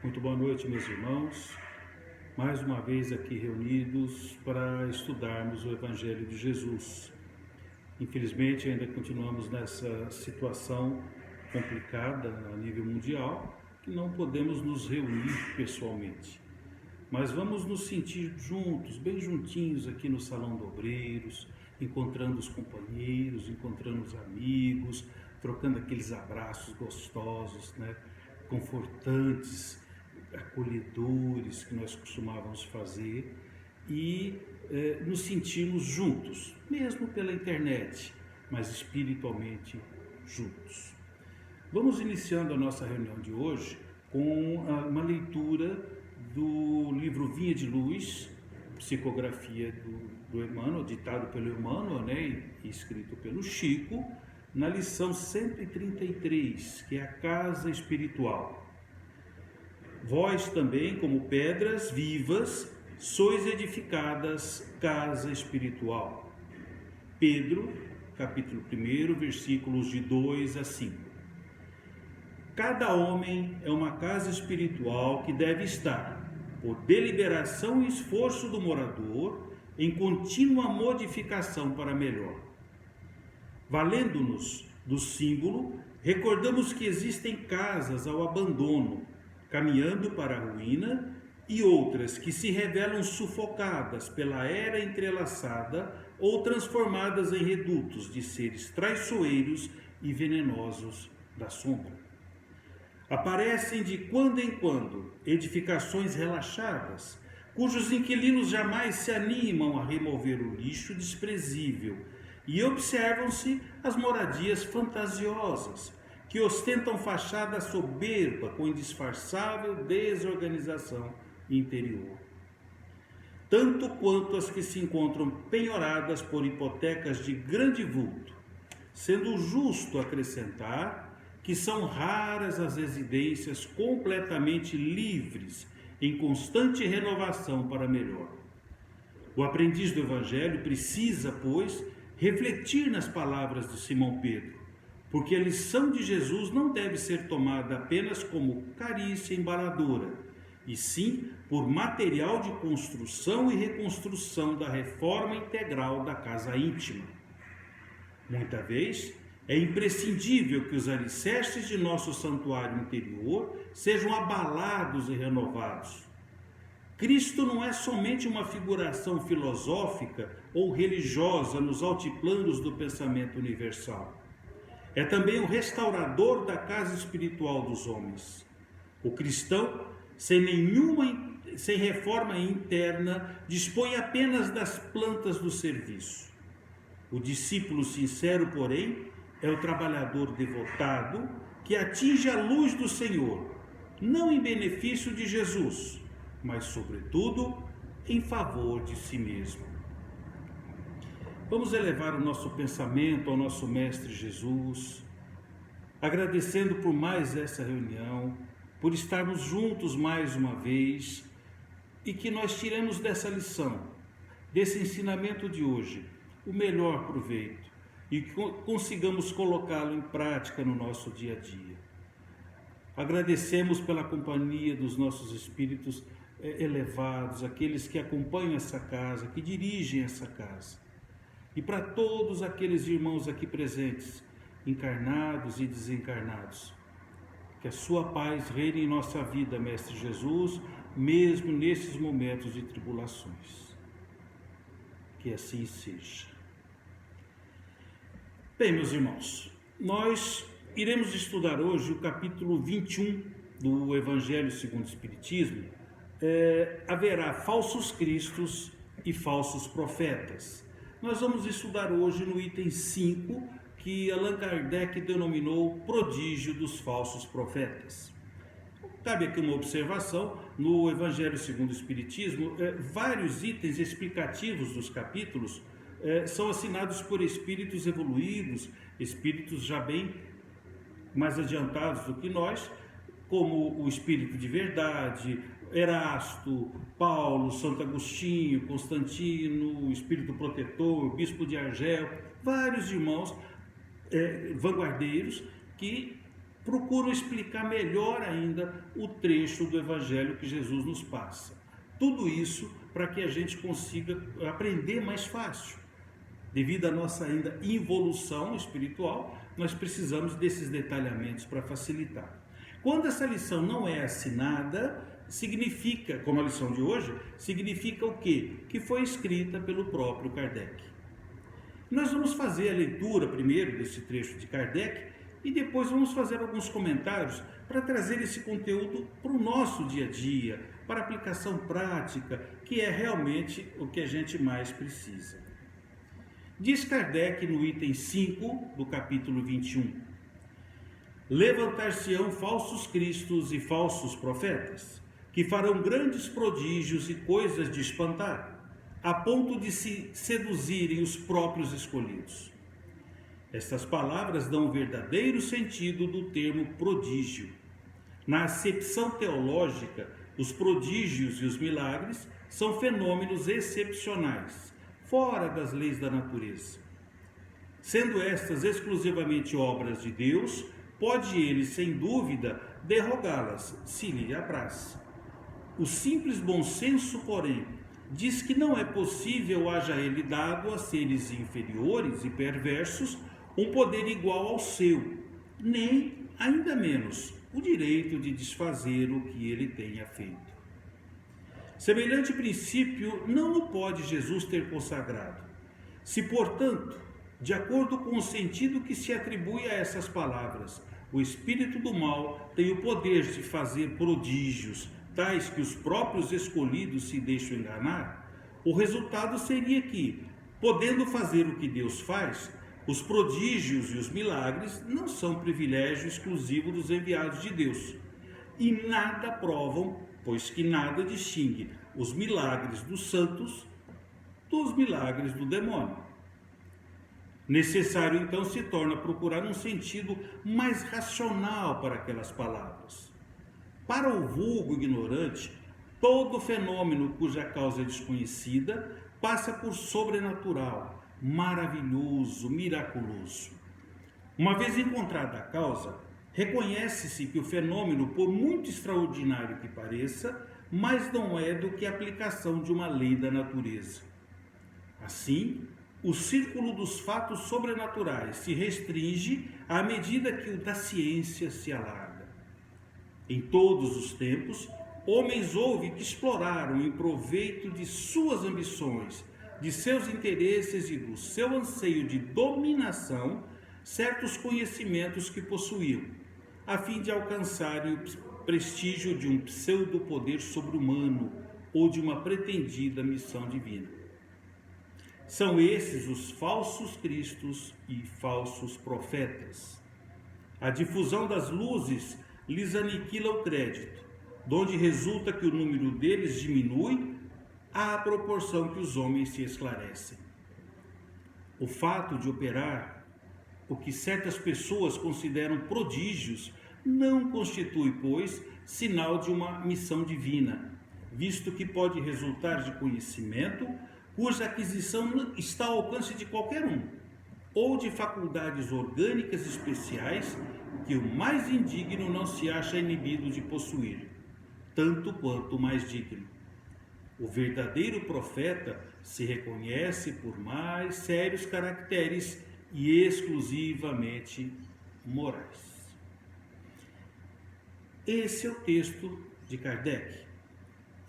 Muito boa noite, meus irmãos. Mais uma vez aqui reunidos para estudarmos o Evangelho de Jesus. Infelizmente, ainda continuamos nessa situação complicada a nível mundial, que não podemos nos reunir pessoalmente. Mas vamos nos sentir juntos, bem juntinhos aqui no Salão de Obreiros, encontrando os companheiros, encontrando os amigos, trocando aqueles abraços gostosos, confortantes, acolhedores que nós costumávamos fazer e nos sentimos juntos, mesmo pela internet, mas espiritualmente juntos. Vamos iniciando a nossa reunião de hoje com uma leitura do livro Vinha de Luz, psicografia do Emmanuel, ditado pelo Emmanuel, e escrito pelo Chico, na lição 133, que é a casa espiritual. Vós também, como pedras vivas, sois edificadas casa espiritual. Pedro, capítulo 1, versículos de 2 a 5. Cada homem é uma casa espiritual que deve estar, por deliberação e esforço do morador, em contínua modificação para melhor. Valendo-nos do símbolo, recordamos que existem casas ao abandono, caminhando para a ruína, e outras que se revelam sufocadas pela era entrelaçada ou transformadas em redutos de seres traiçoeiros e venenosos da sombra. Aparecem de quando em quando edificações relaxadas, cujos inquilinos jamais se animam a remover o lixo desprezível, e observam-se as moradias fantasiosas, que ostentam fachada soberba com indisfarçável desorganização interior. Tanto quanto as que se encontram penhoradas por hipotecas de grande vulto, sendo justo acrescentar que são raras as residências completamente livres, em constante renovação para melhor. O aprendiz do Evangelho precisa, pois, refletir nas palavras de Simão Pedro, porque a lição de Jesus não deve ser tomada apenas como carícia embaladora, e sim por material de construção e reconstrução da reforma integral da casa íntima. Muita vez, é imprescindível que os alicerces de nosso santuário interior sejam abalados e renovados. Cristo não é somente uma figuração filosófica ou religiosa nos altiplanos do pensamento universal. É também o restaurador da casa espiritual dos homens. O cristão, sem reforma interna, dispõe apenas das plantas do serviço. O discípulo sincero, porém, é o trabalhador devotado que atinge a luz do Senhor, não em benefício de Jesus, mas, sobretudo, em favor de si mesmo. Vamos elevar o nosso pensamento ao nosso Mestre Jesus, agradecendo por mais essa reunião, por estarmos juntos mais uma vez e que nós tiremos dessa lição, desse ensinamento de hoje, o melhor proveito e que consigamos colocá-lo em prática no nosso dia a dia. Agradecemos pela companhia dos nossos espíritos elevados, aqueles que acompanham essa casa, que dirigem essa casa. E para todos aqueles irmãos aqui presentes, encarnados e desencarnados, que a sua paz reine em nossa vida, Mestre Jesus, mesmo nesses momentos de tribulações. Que assim seja. Bem, meus irmãos, nós iremos estudar hoje o capítulo 21 do Evangelho segundo o Espiritismo. Haverá falsos cristos e falsos profetas. Nós vamos estudar hoje no item 5, que Allan Kardec denominou prodígio dos falsos profetas. Cabe aqui uma observação: no Evangelho segundo o Espiritismo, vários itens explicativos dos capítulos são assinados por espíritos evoluídos, espíritos já bem mais adiantados do que nós, como o Espírito de Verdade, Erasto, Paulo, Santo Agostinho, Constantino, o Espírito Protetor, o Bispo de Argel, vários irmãos vanguardeiros que procuram explicar melhor ainda o trecho do Evangelho que Jesus nos passa. Tudo isso para que a gente consiga aprender mais fácil. Devido à nossa ainda involução espiritual, nós precisamos desses detalhamentos para facilitar. Quando essa lição não é assinada, significa, como a lição de hoje, significa o quê? Que foi escrita pelo próprio Kardec. Nós vamos fazer a leitura primeiro desse trecho de Kardec e depois vamos fazer alguns comentários para trazer esse conteúdo para o nosso dia a dia, para aplicação prática, que é realmente o que a gente mais precisa. Diz Kardec no item 5 do capítulo 21: levantar-se-ão falsos cristos e falsos profetas, que farão grandes prodígios e coisas de espantar, a ponto de se seduzirem os próprios escolhidos. Estas palavras dão o verdadeiro sentido do termo prodígio. Na acepção teológica, os prodígios e os milagres são fenômenos excepcionais, fora das leis da natureza. Sendo estas exclusivamente obras de Deus, pode ele, sem dúvida, derrogá-las, se lhe apraz. O simples bom senso, porém, diz que não é possível haja ele dado a seres inferiores e perversos um poder igual ao seu, nem, ainda menos, o direito de desfazer o que ele tenha feito. Semelhante princípio não o pode Jesus ter consagrado. Se, portanto, de acordo com o sentido que se atribui a essas palavras, o espírito do mal tem o poder de fazer prodígios, tais que os próprios escolhidos se deixam enganar, o resultado seria que, podendo fazer o que Deus faz, os prodígios e os milagres não são privilégio exclusivo dos enviados de Deus, e nada provam, pois que nada distingue os milagres dos santos dos milagres do demônio. Necessário, então, se torna procurar um sentido mais racional para aquelas palavras. Para o vulgo ignorante, todo fenômeno cuja causa é desconhecida passa por sobrenatural, maravilhoso, miraculoso. Uma vez encontrada a causa, reconhece-se que o fenômeno, por muito extraordinário que pareça, mais não é do que a aplicação de uma lei da natureza. Assim, o círculo dos fatos sobrenaturais se restringe à medida que o da ciência se alarga. Em todos os tempos, homens houve que exploraram em proveito de suas ambições, de seus interesses e do seu anseio de dominação, certos conhecimentos que possuíam, a fim de alcançarem o prestígio de um pseudo-poder sobre-humano ou de uma pretendida missão divina. São esses os falsos cristos e falsos profetas. A difusão das luzes lhes aniquila o crédito, donde resulta que o número deles diminui à proporção que os homens se esclarecem. O fato de operar o que certas pessoas consideram prodígios não constitui, pois, sinal de uma missão divina, visto que pode resultar de conhecimento cuja aquisição está ao alcance de qualquer um, ou de faculdades orgânicas especiais que o mais indigno não se acha inibido de possuir, tanto quanto o mais digno. O verdadeiro profeta se reconhece por mais sérios caracteres e exclusivamente morais. Esse é o texto de Kardec.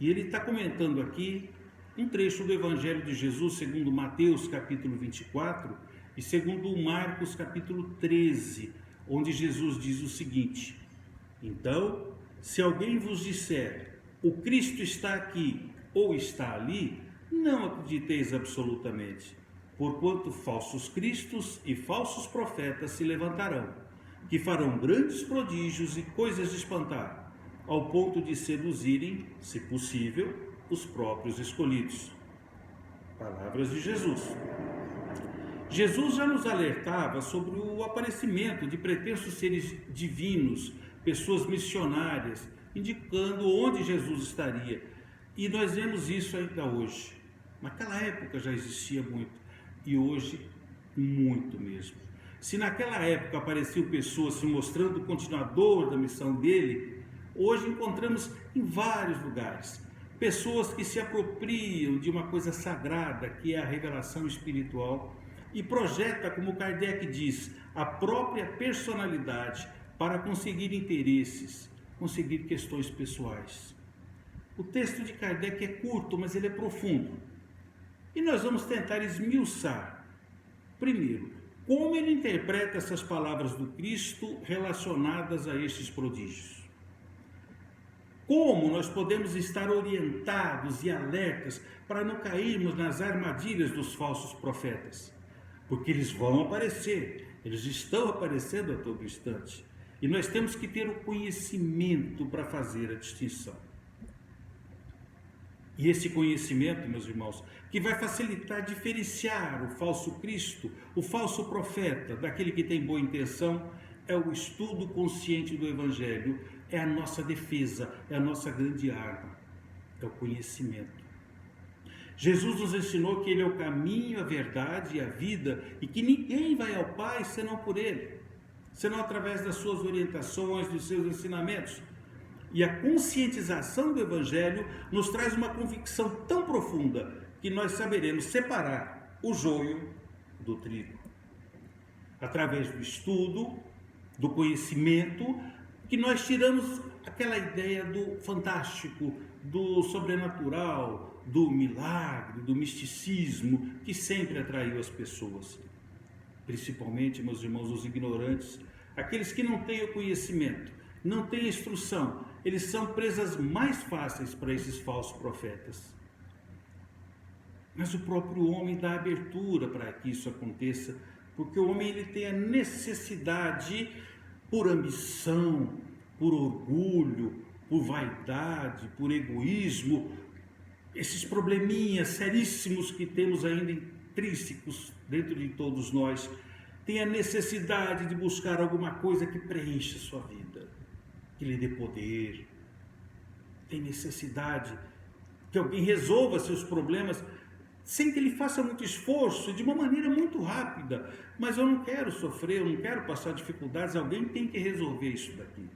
E ele está comentando aqui um trecho do Evangelho de Jesus segundo Mateus capítulo 24 e segundo Marcos capítulo 13, onde Jesus diz o seguinte: então, se alguém vos disser, o Cristo está aqui ou está ali, não acrediteis absolutamente, porquanto falsos cristos e falsos profetas se levantarão, que farão grandes prodígios e coisas de espantar, ao ponto de seduzirem, se possível, os próprios escolhidos. Palavras de Jesus. Jesus já nos alertava sobre o aparecimento de pretensos seres divinos, pessoas missionárias, indicando onde Jesus estaria. E nós vemos isso ainda hoje. Naquela época já existia muito, e hoje muito mesmo. Se naquela época apareciam pessoas se mostrando continuador da missão dele, hoje encontramos em vários lugares pessoas que se apropriam de uma coisa sagrada, que é a revelação espiritual, e projeta, como Kardec diz, a própria personalidade para conseguir interesses, conseguir questões pessoais. O texto de Kardec é curto, mas ele é profundo. E nós vamos tentar esmiuçar, primeiro, como ele interpreta essas palavras do Cristo relacionadas a estes prodígios. Como nós podemos estar orientados e alertas para não cairmos nas armadilhas dos falsos profetas. Porque eles vão aparecer, eles estão aparecendo a todo instante. E nós temos que ter o conhecimento para fazer a distinção. E esse conhecimento, meus irmãos, que vai facilitar diferenciar o falso Cristo, o falso profeta, daquele que tem boa intenção, é o estudo consciente do Evangelho, é a nossa defesa, é a nossa grande arma, é o conhecimento. Jesus nos ensinou que Ele é o caminho, a verdade e a vida, e que ninguém vai ao Pai senão por Ele, senão através das suas orientações, dos seus ensinamentos. E a conscientização do Evangelho nos traz uma convicção tão profunda que nós saberemos separar o joio do trigo. Através do estudo, do conhecimento, que nós tiramos aquela ideia do fantástico, do sobrenatural, do milagre, do misticismo, que sempre atraiu as pessoas. Principalmente, meus irmãos, os ignorantes, aqueles que não têm o conhecimento, não têm a instrução, eles são presas mais fáceis para esses falsos profetas. Mas o próprio homem dá abertura para que isso aconteça, porque o homem ele tem a necessidade, por ambição, por orgulho, por vaidade, por egoísmo, esses probleminhas seríssimos que temos ainda intrínsecos dentro de todos nós, tem a necessidade de buscar alguma coisa que preencha a sua vida, que lhe dê poder, tem necessidade que alguém resolva seus problemas sem que ele faça muito esforço, de uma maneira muito rápida. Mas eu não quero sofrer, eu não quero passar dificuldades, alguém tem que resolver isso daqui.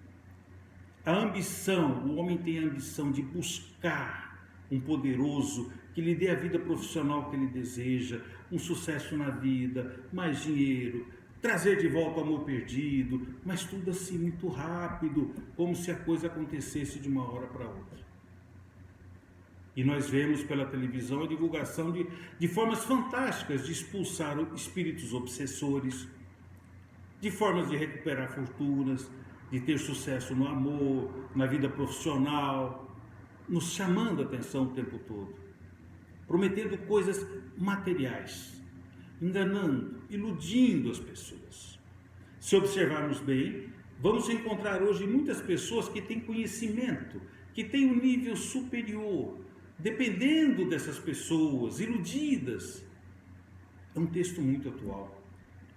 A ambição, o homem tem a ambição de buscar um poderoso que lhe dê a vida profissional que ele deseja, um sucesso na vida, mais dinheiro, trazer de volta o amor perdido, mas tudo assim muito rápido, como se a coisa acontecesse de uma hora para outra. E nós vemos pela televisão a divulgação de formas fantásticas de expulsar espíritos obsessores, de formas de recuperar fortunas, de ter sucesso no amor, na vida profissional, nos chamando a atenção o tempo todo, prometendo coisas materiais, enganando, iludindo as pessoas. Se observarmos bem, vamos encontrar hoje muitas pessoas que têm conhecimento, que têm um nível superior, dependendo dessas pessoas, iludidas. É um texto muito atual.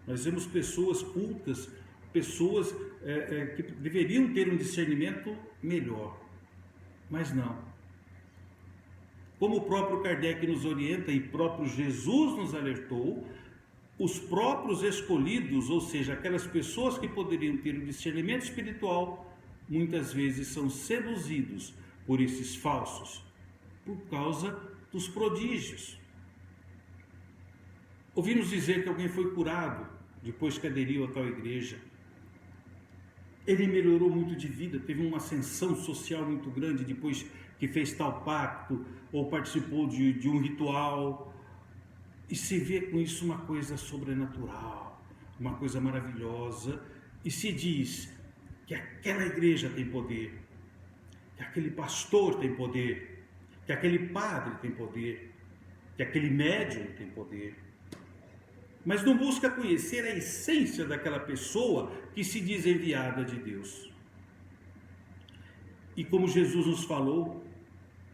Nós vemos pessoas cultas, pessoas que deveriam ter um discernimento melhor, mas não. Como o próprio Kardec nos orienta e próprio Jesus nos alertou, os próprios escolhidos, ou seja, aquelas pessoas que poderiam ter um discernimento espiritual, muitas vezes são seduzidos por esses falsos, por causa dos prodígios. Ouvimos dizer que alguém foi curado depois que aderiu a tal igreja. Ele melhorou muito de vida, teve uma ascensão social muito grande depois que fez tal pacto ou participou de um ritual. E se vê com isso uma coisa sobrenatural, uma coisa maravilhosa, e se diz que aquela igreja tem poder, que aquele pastor tem poder, que aquele padre tem poder, que aquele médium tem poder. Mas não busca conhecer a essência daquela pessoa que se diz enviada de Deus. E como Jesus nos falou,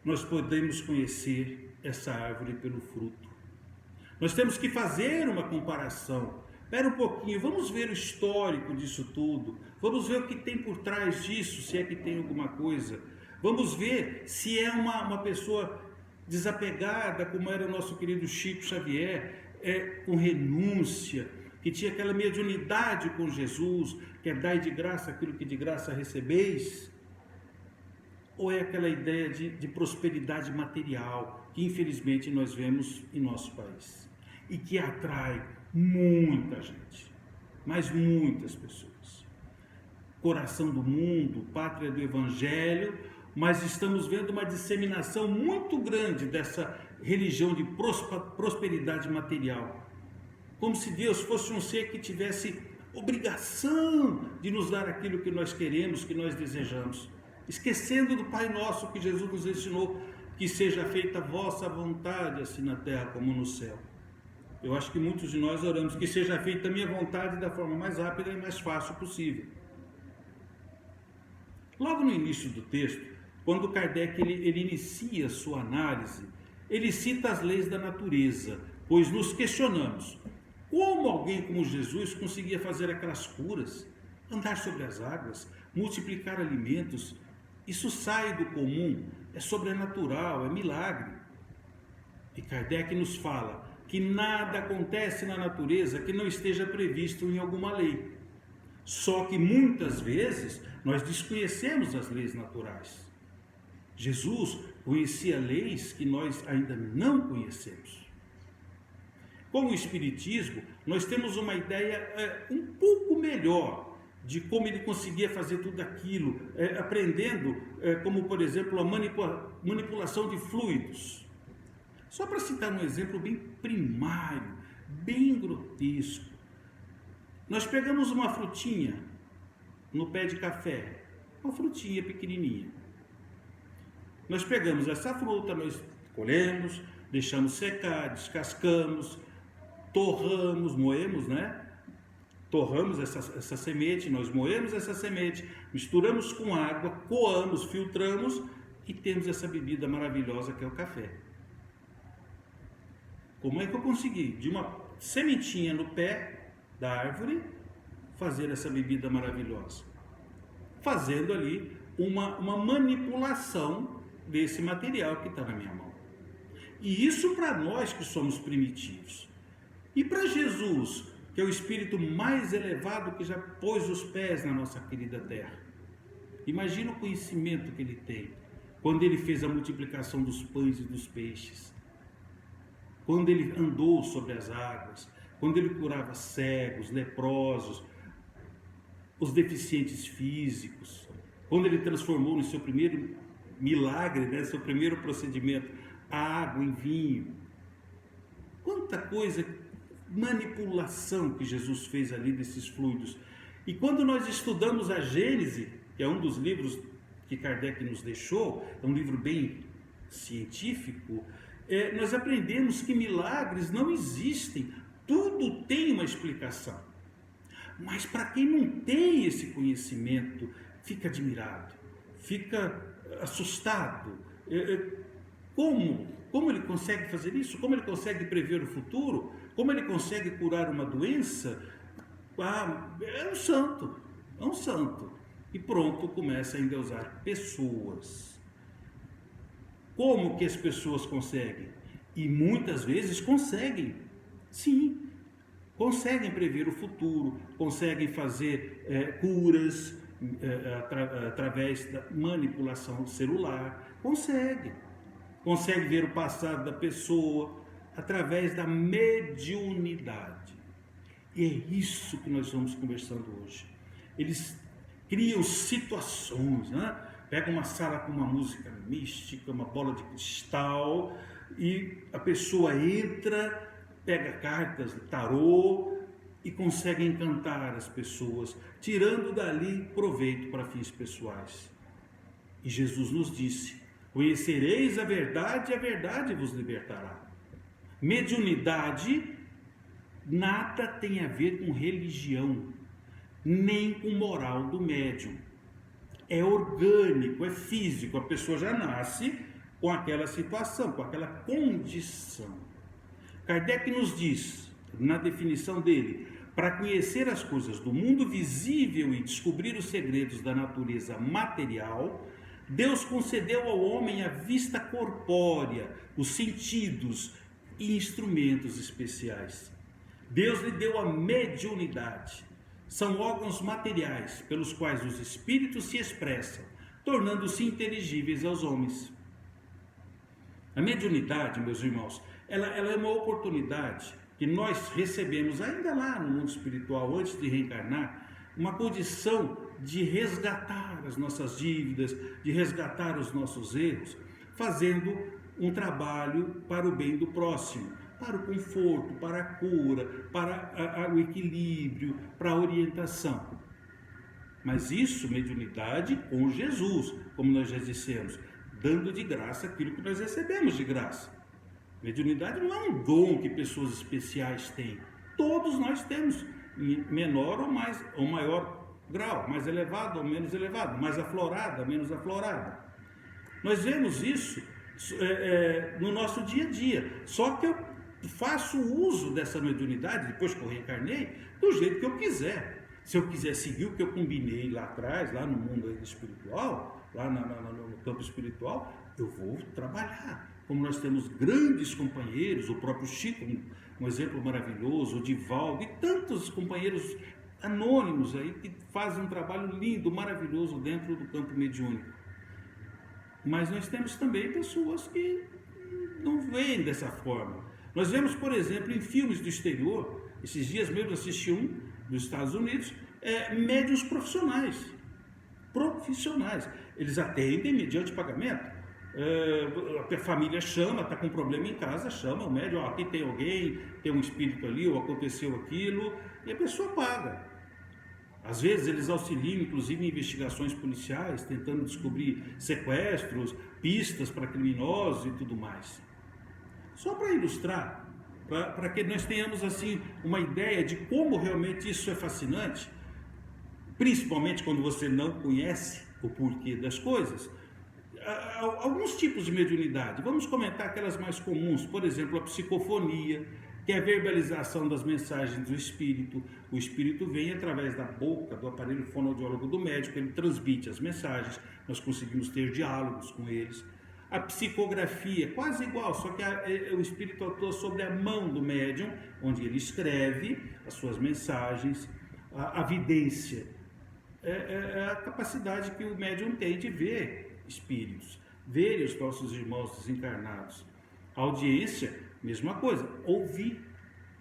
nós podemos conhecer essa árvore pelo fruto. Nós temos que fazer uma comparação. Espera um pouquinho, vamos ver o histórico disso tudo. Vamos ver o que tem por trás disso, se é que tem alguma coisa. Vamos ver se é uma pessoa desapegada, como era o nosso querido Chico Xavier, com renúncia, que tinha aquela mediunidade com Jesus, que é dai de graça aquilo que de graça recebeis? Ou é aquela ideia de prosperidade material, que infelizmente nós vemos em nosso país, e que atrai muita gente, mas muitas pessoas? Coração do mundo, pátria do Evangelho, mas estamos vendo uma disseminação muito grande dessa religião de prosperidade material, como se Deus fosse um ser que tivesse obrigação de nos dar aquilo que nós queremos, que nós desejamos, esquecendo do Pai Nosso que Jesus nos ensinou, que seja feita a vossa vontade, assim na terra como no céu. Eu acho que muitos de nós oramos que seja feita a minha vontade da forma mais rápida e mais fácil possível. Logo no início do texto, quando Kardec ele inicia sua análise, ele cita as leis da natureza, pois nos questionamos: como alguém como Jesus conseguia fazer aquelas curas, andar sobre as águas, multiplicar alimentos? Isso sai do comum, é sobrenatural, é milagre. E Kardec nos fala que nada acontece na natureza que não esteja previsto em alguma lei. Só que muitas vezes nós desconhecemos as leis naturais. Jesus conhecia leis que nós ainda não conhecemos. Com o Espiritismo, nós temos uma ideia um pouco melhor de como ele conseguia fazer tudo aquilo, aprendendo, como por exemplo, a manipulação de fluidos. Só para citar um exemplo bem primário, bem grotesco. Nós pegamos uma frutinha no pé de café, uma frutinha pequenininha. Nós pegamos essa fruta, nós colhemos, deixamos secar, descascamos, torramos, moemos, né? Torramos essa semente, nós moemos essa semente, misturamos com água, coamos, filtramos e temos essa bebida maravilhosa que é o café. Como é que eu consegui, de uma sementinha no pé da árvore, fazer essa bebida maravilhosa? Fazendo ali uma manipulação desse material que está na minha mão. E isso para nós que somos primitivos. E para Jesus, que é o espírito mais elevado que já pôs os pés na nossa querida terra. Imagina o conhecimento que ele tem, quando ele fez a multiplicação dos pães e dos peixes, quando ele andou sobre as águas, quando ele curava cegos, leprosos, os deficientes físicos, quando ele transformou no seu primeiro milagre, né, seu primeiro procedimento, a água em vinho. Quanta coisa, manipulação que Jesus fez ali desses fluidos. E quando nós estudamos a Gênese, que é um dos livros que Kardec nos deixou, é um livro bem científico, nós aprendemos que milagres não existem, tudo tem uma explicação. Mas para quem não tem esse conhecimento, fica admirado, fica assustado. Como ele consegue fazer isso? Como ele consegue prever o futuro? Como ele consegue curar uma doença? É um santo. E pronto, começa a endeusar pessoas. Como que as pessoas conseguem? E muitas vezes conseguem, sim, conseguem prever o futuro, conseguem fazer curas através da manipulação celular, consegue ver o passado da pessoa através da mediunidade. E é isso que nós estamos conversando hoje. Eles criam situações, né? Pega uma sala com uma música mística, uma bola de cristal, e a pessoa entra, pega cartas, tarô, e consegue encantar as pessoas, tirando dali proveito para fins pessoais. E Jesus nos disse: conhecereis a verdade e a verdade vos libertará. Mediunidade nada tem a ver com religião, nem com moral do médium. É orgânico, é físico, a pessoa já nasce com aquela situação, com aquela condição. Kardec nos diz, na definição dele, para conhecer as coisas do mundo visível e descobrir os segredos da natureza material, Deus concedeu ao homem a vista corpórea, os sentidos e instrumentos especiais. Deus lhe deu a mediunidade. São órgãos materiais pelos quais os espíritos se expressam, tornando-se inteligíveis aos homens. A mediunidade, meus irmãos, ela é uma oportunidade que nós recebemos ainda lá no mundo espiritual, antes de reencarnar, uma condição de resgatar as nossas dívidas, de resgatar os nossos erros, fazendo um trabalho para o bem do próximo, para o conforto, para a cura, para o equilíbrio, para a orientação. Mas isso, mediunidade com Jesus, como nós já dissemos, dando de graça aquilo que nós recebemos de graça. Mediunidade não é um dom que pessoas especiais têm. Todos nós temos, em menor ou maior grau, mais elevado ou menos elevado, mais aflorada, menos aflorada. Nós vemos isso no nosso dia a dia. Só que eu faço uso dessa mediunidade, depois que eu reencarnei, do jeito que eu quiser. Se eu quiser seguir o que eu combinei lá atrás, lá no mundo espiritual, lá no campo espiritual, eu vou trabalhar. Como nós temos grandes companheiros, o próprio Chico, um exemplo maravilhoso, o Divaldo, e tantos companheiros anônimos aí que fazem um trabalho lindo, maravilhoso dentro do campo mediúnico. Mas nós temos também pessoas que não veem dessa forma. Nós vemos, por exemplo, em filmes do exterior, esses dias mesmo assisti um dos Estados Unidos, médiuns profissionais. Eles atendem mediante pagamento. A família chama, está com um problema em casa, chama o médium, aqui tem alguém, tem um espírito ali, ou aconteceu aquilo, e a pessoa paga. Às vezes eles auxiliam, inclusive, em investigações policiais, tentando descobrir sequestros, pistas para criminosos e tudo mais. Só para ilustrar, para que nós tenhamos assim uma ideia de como realmente isso é fascinante, principalmente quando você não conhece o porquê das coisas. Alguns tipos de mediunidade, vamos comentar aquelas mais comuns, por exemplo, a psicofonia, que é a verbalização das mensagens do espírito. O espírito vem através da boca, do aparelho fonoaudiólogo do médico, ele transmite as mensagens, nós conseguimos ter diálogos com eles. A psicografia, quase igual, só que o espírito atua sobre a mão do médium, onde ele escreve as suas mensagens. A vidência é a capacidade que o médium tem de ver espíritos, ver os nossos irmãos desencarnados. A audiência, mesma coisa, ouvir.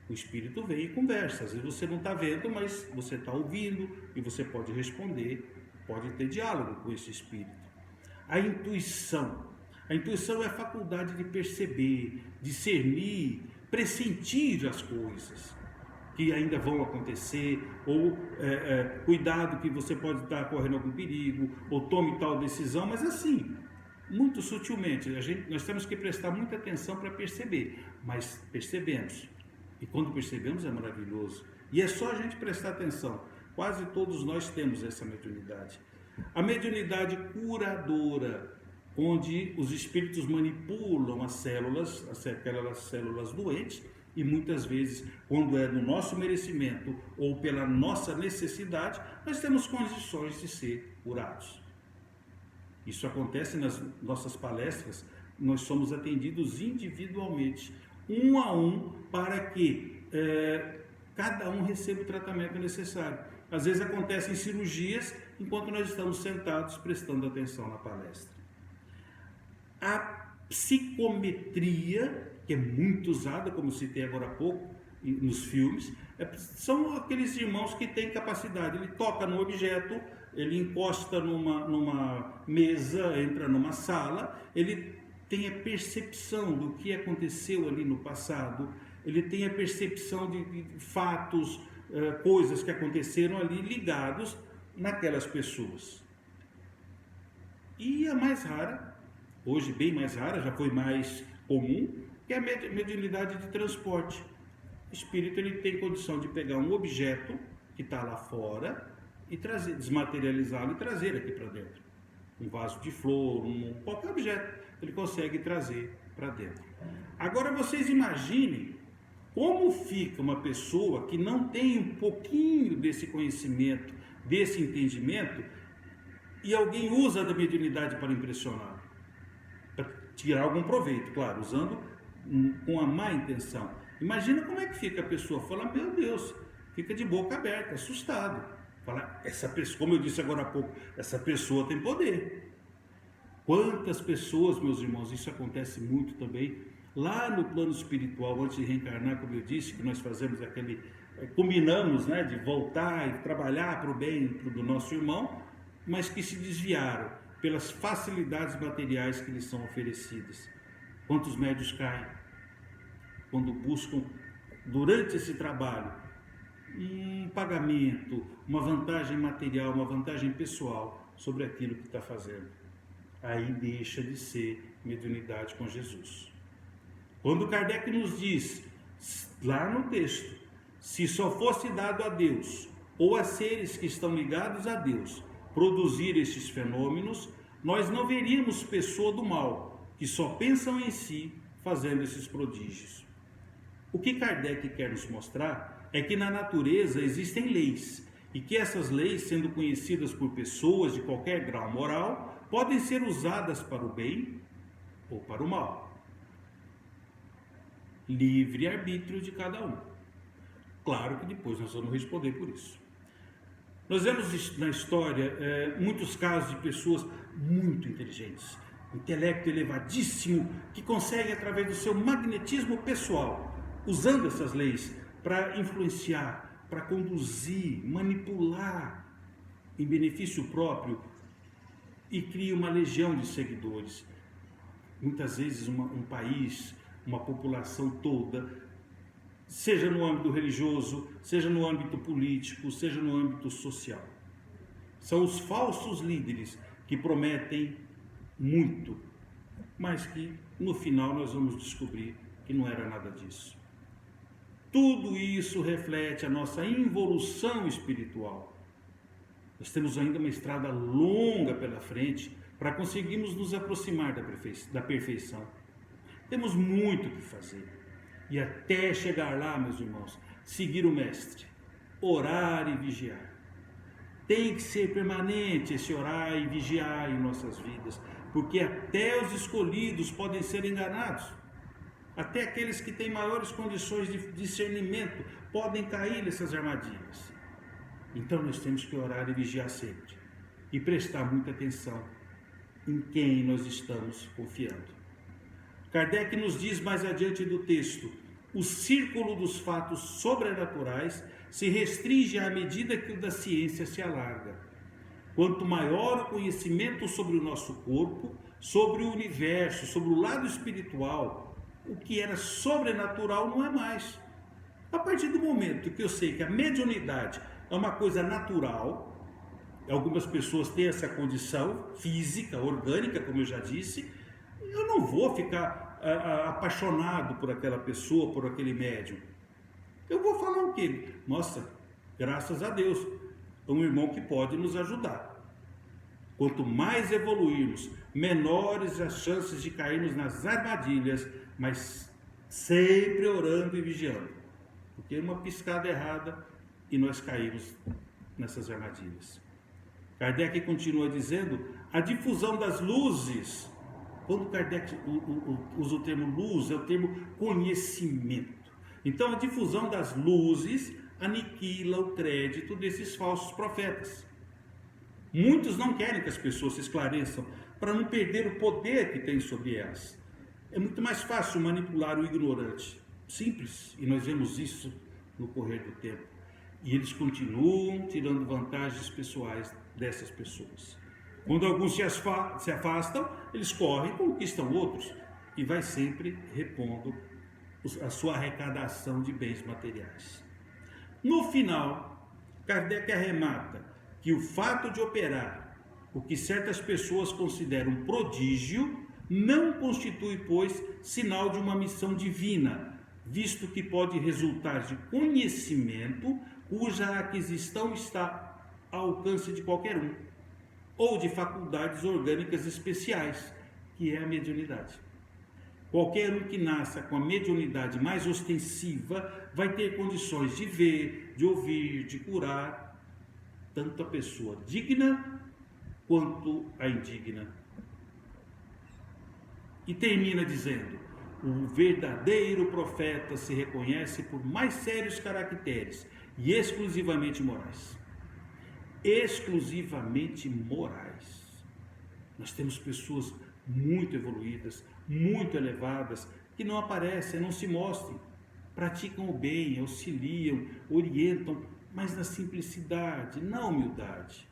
O espírito vem e conversa. Às vezes você não está vendo, mas você está ouvindo e você pode responder, pode ter diálogo com esse espírito. A intuição. A intuição é a faculdade de perceber, discernir, pressentir as coisas que ainda vão acontecer, ou cuidado que você pode estar correndo algum perigo, ou tome tal decisão, mas assim, muito sutilmente. Nós temos que prestar muita atenção para perceber, mas percebemos. E quando percebemos é maravilhoso. E é só a gente prestar atenção. Quase todos nós temos essa mediunidade. A mediunidade curadora, onde os espíritos manipulam as células, aquelas células doentes, e muitas vezes, quando é do nosso merecimento ou pela nossa necessidade, nós temos condições de ser curados. Isso acontece nas nossas palestras, nós somos atendidos individualmente, um a um, para que cada um receba o tratamento necessário. Às vezes acontecem cirurgias enquanto nós estamos sentados prestando atenção na palestra. A psicometria, que é muito usada, como citei agora há pouco, nos filmes, são aqueles irmãos que têm capacidade. Ele toca no objeto, ele encosta numa mesa, entra numa sala, ele tem a percepção do que aconteceu ali no passado, ele tem a percepção de fatos, coisas que aconteceram ali ligados naquelas pessoas. E a mais rara, hoje bem mais rara, já foi mais comum, que é a mediunidade de transporte. O espírito ele tem condição de pegar um objeto que está lá fora e trazer, desmaterializá-lo e trazer aqui para dentro. Um vaso de flor, qualquer objeto, ele consegue trazer para dentro. Agora vocês imaginem como fica uma pessoa que não tem um pouquinho desse conhecimento, desse entendimento, e alguém usa da mediunidade para impressionar, para tirar algum proveito, claro, usando com a má intenção. Imagina como é que fica a pessoa, fala, meu Deus, fica de boca aberta, assustado. Fala, essa pessoa, como eu disse agora há pouco, essa pessoa tem poder. Quantas pessoas, meus irmãos, isso acontece muito também, lá no plano espiritual, antes de reencarnar, como eu disse, que nós fazemos aquele, combinamos, né, de voltar e trabalhar para o bem do nosso irmão, mas que se desviaram pelas facilidades materiais que lhes são oferecidas. Quantos médios caem quando buscam, durante esse trabalho, um pagamento, uma vantagem material, uma vantagem pessoal sobre aquilo que está fazendo. Aí deixa de ser mediunidade com Jesus. Quando Kardec nos diz, lá no texto, se só fosse dado a Deus ou a seres que estão ligados a Deus produzir estes fenômenos, nós não veríamos pessoa do mal, que só pensam em si, fazendo esses prodígios. O que Kardec quer nos mostrar é que na natureza existem leis, e que essas leis, sendo conhecidas por pessoas de qualquer grau moral, podem ser usadas para o bem ou para o mal. Livre-arbítrio de cada um. Claro que depois nós vamos responder por isso. Nós vemos na história muitos casos de pessoas muito inteligentes, intelecto elevadíssimo, que conseguem, através do seu magnetismo pessoal, usando essas leis para influenciar, para conduzir, manipular em benefício próprio, e cria uma legião de seguidores. Muitas vezes um país, uma população toda, seja no âmbito religioso, seja no âmbito político, seja no âmbito social. São os falsos líderes que prometem muito, mas que no final nós vamos descobrir que não era nada disso. Tudo isso reflete a nossa involução espiritual. Nós temos ainda uma estrada longa pela frente para conseguirmos nos aproximar da perfeição. Temos muito o que fazer. E até chegar lá, meus irmãos, seguir o Mestre, orar e vigiar. Tem que ser permanente esse orar e vigiar em nossas vidas, porque até os escolhidos podem ser enganados. Até aqueles que têm maiores condições de discernimento podem cair nessas armadilhas. Então nós temos que orar e vigiar sempre, e prestar muita atenção em quem nós estamos confiando. Kardec nos diz mais adiante do texto, o círculo dos fatos sobrenaturais se restringe à medida que o da ciência se alarga. Quanto maior o conhecimento sobre o nosso corpo, sobre o universo, sobre o lado espiritual, o que era sobrenatural não é mais. A partir do momento que eu sei que a mediunidade é uma coisa natural, algumas pessoas têm essa condição física, orgânica, como eu já disse, eu não vou ficar apaixonado por aquela pessoa, por aquele médium. Eu vou falar o quê? Nossa, graças a Deus, é um irmão que pode nos ajudar. Quanto mais evoluirmos, menores as chances de cairmos nas armadilhas, mas sempre orando e vigiando. Porque uma piscada errada e nós caímos nessas armadilhas. Kardec continua dizendo, a difusão das luzes, quando Kardec usa o termo luz, é o termo conhecimento. Então a difusão das luzes aniquila o crédito desses falsos profetas. Muitos não querem que as pessoas se esclareçam para não perder o poder que tem sobre elas. É muito mais fácil manipular o ignorante. Simples, e nós vemos isso no correr do tempo. E eles continuam tirando vantagens pessoais dessas pessoas. Quando alguns se afastam, eles correm e conquistam outros. E vai sempre repondo a sua arrecadação de bens materiais. No final, Kardec arremata que o fato de operar o que certas pessoas consideram prodígio não constitui, pois, sinal de uma missão divina, visto que pode resultar de conhecimento cuja aquisição está ao alcance de qualquer um, ou de faculdades orgânicas especiais, que é a mediunidade. Qualquer um que nasça com a mediunidade mais ostensiva vai ter condições de ver, de ouvir, de curar, tanto a pessoa digna quanto a indigna. E termina dizendo, O verdadeiro profeta se reconhece por mais sérios caracteres e exclusivamente morais. Exclusivamente morais. Nós temos pessoas muito evoluídas, muito elevadas, que não aparecem, não se mostram, praticam o bem, auxiliam, orientam, mas na simplicidade, na humildade.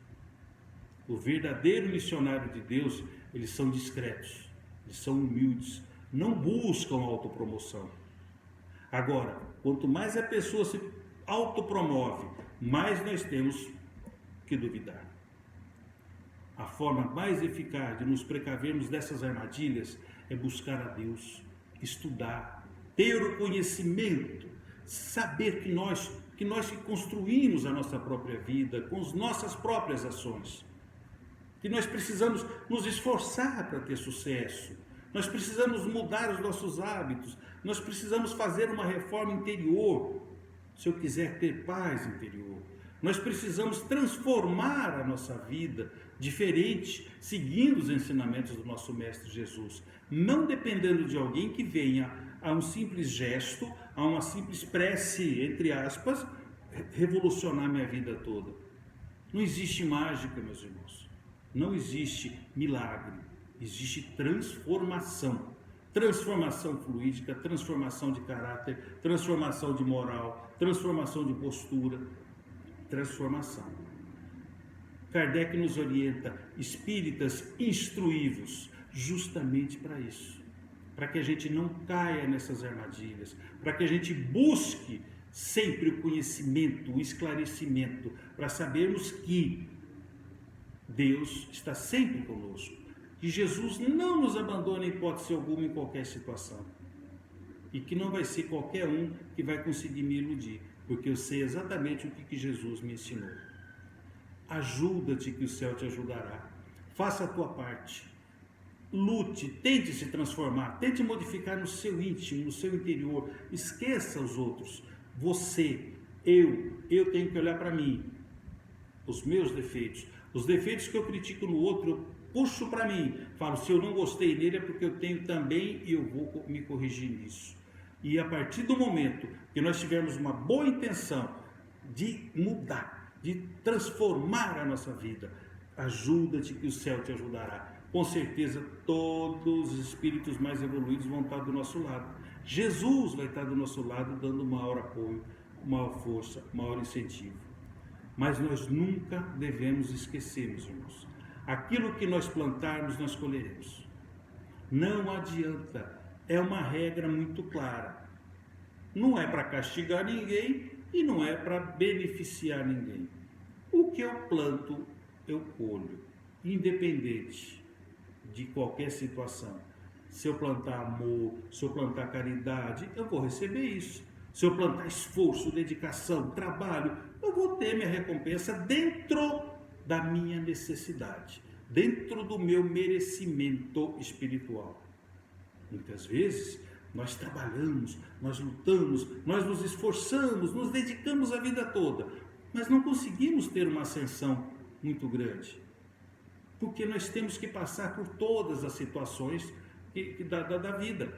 O verdadeiro missionário de Deus, eles são discretos, eles são humildes, não buscam autopromoção. Agora, quanto mais a pessoa se autopromove, mais nós temos que duvidar. A forma mais eficaz de nos precavermos dessas armadilhas é buscar a Deus, estudar, ter o conhecimento, saber que nós construímos a nossa própria vida com as nossas próprias ações, que nós precisamos nos esforçar para ter sucesso, nós precisamos mudar os nossos hábitos, nós precisamos fazer uma reforma interior, se eu quiser ter paz interior. Nós precisamos transformar a nossa vida diferente, seguindo os ensinamentos do nosso Mestre Jesus, não dependendo de alguém que venha a um simples gesto, a uma simples prece, entre aspas, revolucionar minha vida toda. Não existe mágica, meus irmãos, não existe milagre, existe transformação. Transformação fluídica, transformação de caráter, transformação de moral, transformação de postura, transformação. Kardec nos orienta, espíritas instruí-vos, justamente para isso, para que a gente não caia nessas armadilhas, para que a gente busque sempre o conhecimento, o esclarecimento, para sabermos que Deus está sempre conosco, que Jesus não nos abandona em hipótese alguma em qualquer situação, e que não vai ser qualquer um que vai conseguir me iludir, porque eu sei exatamente o que Jesus me ensinou. Ajuda-te que o céu te ajudará. Faça a tua parte. Lute, tente se transformar, tente modificar no seu íntimo, no seu interior. Esqueça os outros. Você, eu tenho que olhar para mim, os meus defeitos. Os defeitos que eu critico no outro, eu puxo para mim. Falo, se eu não gostei dele é porque eu tenho também e eu vou me corrigir nisso. E a partir do momento que nós tivermos uma boa intenção de mudar, de transformar a nossa vida, ajuda-te que o céu te ajudará. Com certeza todos os espíritos mais evoluídos vão estar do nosso lado. Jesus vai estar do nosso lado dando maior apoio, maior força, maior incentivo. Mas nós nunca devemos esquecer, meus irmãos, aquilo que nós plantarmos nós colheremos. Não adianta. É uma regra muito clara. Não é para castigar ninguém e não é para beneficiar ninguém. O que eu planto, eu colho, independente de qualquer situação. Se eu plantar amor, se eu plantar caridade, eu vou receber isso. Se eu plantar esforço, dedicação, trabalho, eu vou ter minha recompensa dentro da minha necessidade, dentro do meu merecimento espiritual. Muitas vezes nós trabalhamos, nós lutamos, nós nos esforçamos, nos dedicamos a vida toda, mas não conseguimos ter uma ascensão muito grande, porque nós temos que passar por todas as situações da vida.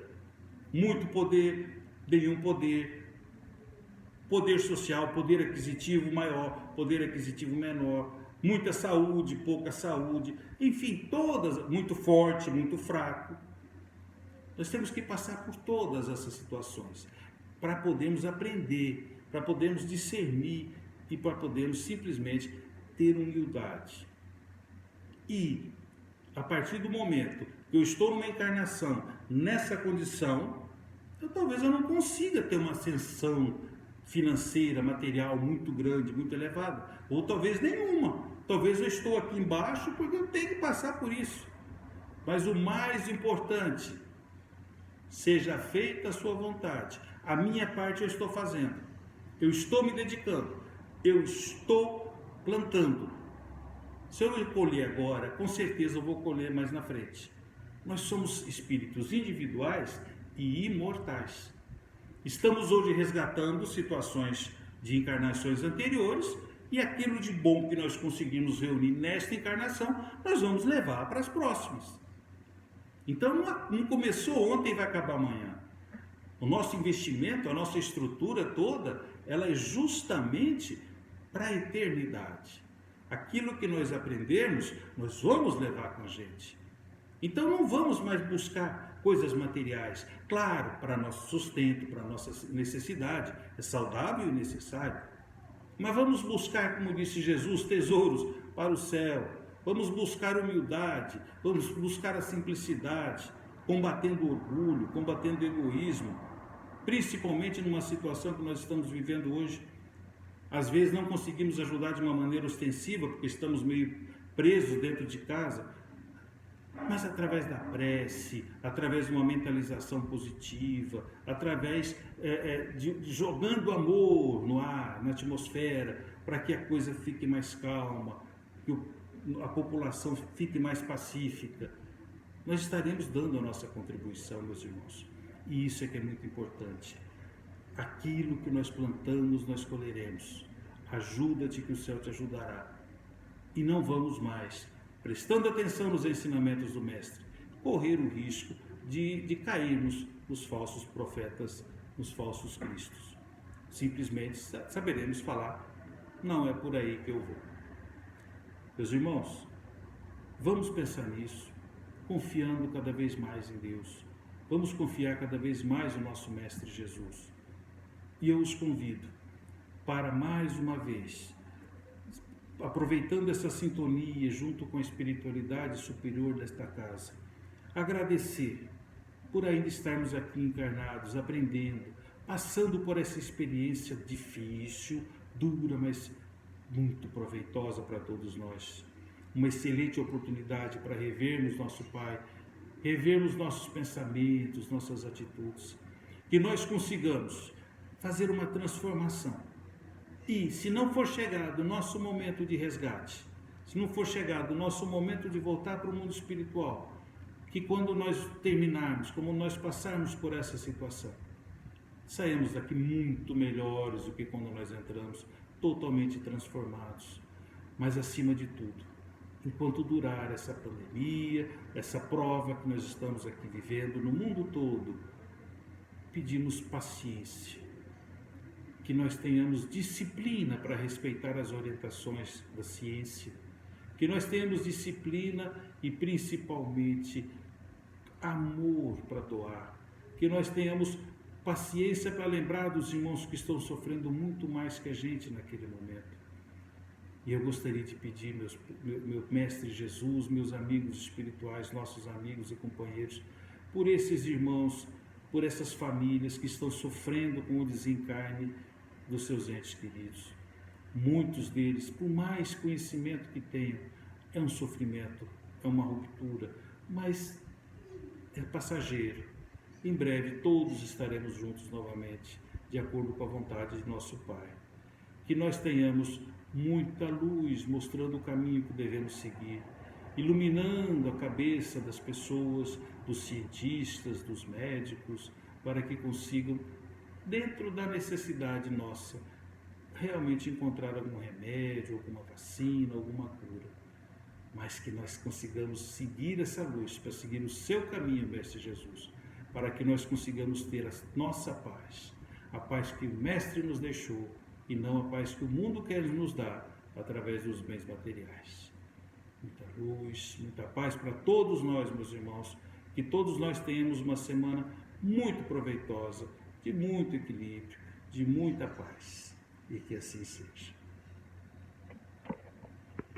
Muito poder, nenhum poder, poder social, poder aquisitivo maior, poder aquisitivo menor, muita saúde, pouca saúde, enfim, todas, muito forte, muito fraco. Nós temos que passar por todas essas situações para podermos aprender, para podermos discernir e para podermos simplesmente ter humildade. E a partir do momento que eu estou numa encarnação nessa condição, talvez eu não consiga ter uma ascensão financeira, material muito grande, muito elevada, ou talvez nenhuma. Talvez eu estou aqui embaixo porque eu tenho que passar por isso. Mas o mais importante, seja feita a sua vontade. A minha parte eu estou fazendo. Eu estou me dedicando. Eu estou plantando. Se eu não colher agora, com certeza eu vou colher mais na frente. Nós somos espíritos individuais e imortais. Estamos hoje resgatando situações de encarnações anteriores e aquilo de bom que nós conseguimos reunir nesta encarnação, nós vamos levar para as próximas. Então não começou ontem e vai acabar amanhã. O nosso investimento, a nossa estrutura toda, ela é justamente para a eternidade. Aquilo que nós aprendermos, nós vamos levar com a gente. Então não vamos mais buscar coisas materiais. Claro, para nosso sustento, para nossa necessidade, é saudável e necessário. Mas vamos buscar, como disse Jesus, tesouros para o céu. Vamos buscar humildade, vamos buscar a simplicidade, combatendo o orgulho, combatendo o egoísmo, principalmente numa situação que nós estamos vivendo hoje. Às vezes não conseguimos ajudar de uma maneira ostensiva, porque estamos meio presos dentro de casa, mas através da prece, através de uma mentalização positiva, através de jogando amor no ar, na atmosfera, para que a coisa fique mais calma, que a população fique mais pacífica, nós estaremos dando a nossa contribuição, meus irmãos. E isso é que é muito importante. Aquilo que nós plantamos, nós colheremos. Ajuda-te que o céu te ajudará. E não vamos mais, prestando atenção nos ensinamentos do Mestre, correr o risco de cairmos nos falsos profetas, nos falsos cristos. Simplesmente saberemos falar, não é por aí que eu vou. Meus irmãos, vamos pensar nisso, confiando cada vez mais em Deus. Vamos confiar cada vez mais no nosso Mestre Jesus. E eu os convido para mais uma vez, aproveitando essa sintonia junto com a espiritualidade superior desta casa, agradecer por ainda estarmos aqui encarnados, aprendendo, passando por essa experiência difícil, dura, mas muito proveitosa para todos nós. Uma excelente oportunidade para revermos nosso Pai, revermos nossos pensamentos, nossas atitudes, que nós consigamos fazer uma transformação. E se não for chegado o nosso momento de resgate, se não for chegado o nosso momento de voltar para o mundo espiritual, que quando nós terminarmos, como nós passarmos por essa situação, saímos daqui muito melhores do que quando nós entramos, totalmente transformados. Mas acima de tudo, enquanto durar essa pandemia, essa prova que nós estamos aqui vivendo no mundo todo, pedimos paciência, que nós tenhamos disciplina para respeitar as orientações da ciência, que nós tenhamos disciplina e principalmente amor para doar, que nós tenhamos paciência para lembrar dos irmãos que estão sofrendo muito mais que a gente naquele momento. E eu gostaria de pedir, meu Mestre Jesus, meus amigos espirituais, nossos amigos e companheiros, por esses irmãos, por essas famílias que estão sofrendo com o desencarne dos seus entes queridos. Muitos deles, por mais conhecimento que tenham, é um sofrimento, é uma ruptura, mas é passageiro. Em breve todos estaremos juntos novamente, de acordo com a vontade de nosso Pai. Que nós tenhamos muita luz mostrando o caminho que devemos seguir, iluminando a cabeça das pessoas, dos cientistas, dos médicos, para que consigam, dentro da necessidade nossa, realmente encontrar algum remédio, alguma vacina, alguma cura. Mas que nós consigamos seguir essa luz, para seguir o seu caminho, Mestre Jesus, para que nós consigamos ter a nossa paz, a paz que o Mestre nos deixou, e não a paz que o mundo quer nos dar através dos bens materiais. Muita luz, muita paz para todos nós, meus irmãos, que todos nós tenhamos uma semana muito proveitosa, de muito equilíbrio, de muita paz, e que assim seja.